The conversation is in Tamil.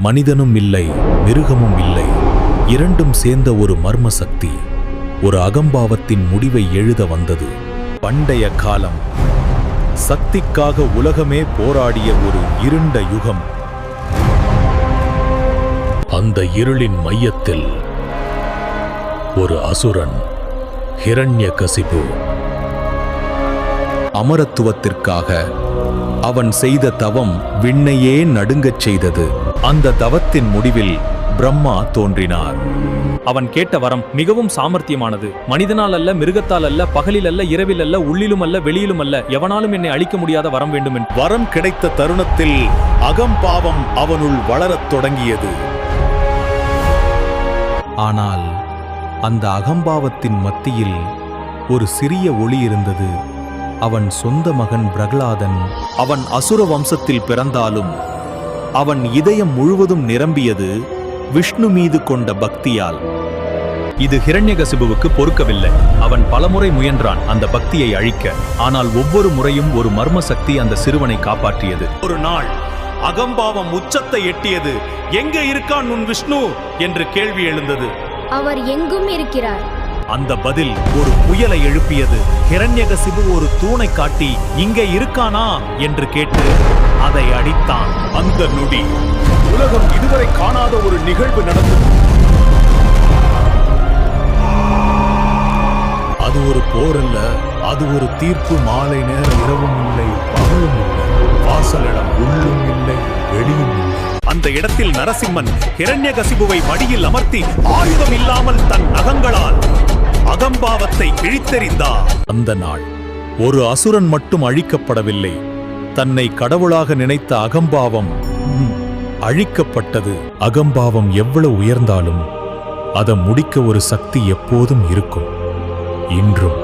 மனிதனும் இல்லை, மிருகமும் இல்லை, இரண்டும் சேர்ந்த ஒரு மர்ம சக்தி ஒரு அகம்பாவத்தின் முடிவை எழுத வந்தது. பண்டைய காலம், சக்திக்காக உலகமே போராடிய ஒரு இருண்ட யுகம். அந்த இருளின் மையத்தில் ஒரு அசுரன், ஹிரண்யகசிபு. அமரத்துவத்திற்காக அவன் செய்த தவம் விண்ணையே நடுங்கச் செய்தது. அந்த தவத்தின் முடிவில் பிரம்மா தோன்றினார். அவன் கேட்ட வரம் மிகவும் சாமர்த்தியமானது. மனிதனால் அல்ல, மிருகத்தால் அல்ல, பகலில் அல்ல, இரவில் அல்ல, உள்ளிலும் அல்ல, வெளியிலும் அல்ல, எவனாலும் என்னை அழிக்க முடியாத வரம் வேண்டும் என்று. வரம் கிடைத்த தருணத்தில் அகம்பாவம் அவனுள் வளரத் தொடங்கியது. ஆனால் அந்த அகம்பாவத்தின் மத்தியில் ஒரு சிறிய ஒளி இருந்தது. அவன் சொந்த மகன் பிரகலாதன். அவன் அசுர வம்சத்தில் பிறந்தாலும் அவன் இதயம் முழுவதும் நிரம்பியது விஷ்ணு மீது கொண்ட பக்தியால். இது ஹிரண்யகசிபுவுக்கு பொறுக்கவில்லை. அவன் பலமுறை முயன்றான் அந்த பக்தியை அழிக்க. ஆனால் ஒவ்வொரு முறையும் ஒரு மர்ம சக்தி அந்த சிறுவனை காப்பாற்றியது. ஒரு நாள் அகம்பாவம் உச்சத்தை எட்டியது. எங்கே இருக்கான் உன் விஷ்ணு என்று கேள்வி எழுந்தது. அவர் எங்கும் இருக்கிறார். அந்த பதில் ஒரு புயலை எழுப்பியது. ஹிரண்யகசிபு ஒரு தூணை காட்டி இங்கே இருக்கானா என்று கேட்டு அதை அடித்தான். அந்த நொடி உலகம் இதுவரை காணாத ஒரு நிகழ்வு நடந்தது. அது ஒரு போர் அல்ல, அது ஒரு தீர்ப்பு. மாலை நேர இரவும் இல்லை, பகலும் இல்லை, வாசலிடம் உள்ளும் இல்லை, வெளியும் இல்லை. அந்த இடத்தில் நரசிம்மன் ஹிரண்யகசிபுவை மடியில் அமர்த்தி ஆயுதம் இல்லாமல் தன் நகங்களால் அகம்பாவத்தை கிழித்தெறிந்தார். அந்த நாள் ஒரு அசுரன் மட்டும் அழிக்கப்படவில்லை, தன்னை கடவுளாக நினைத்த அகம்பாவம் அழிக்கப்பட்டது. அகம்பாவம் எவ்வளவு உயர்ந்தாலும் அதை முடிக்க ஒரு சக்தி எப்போதும் இருக்கும். இன்றும்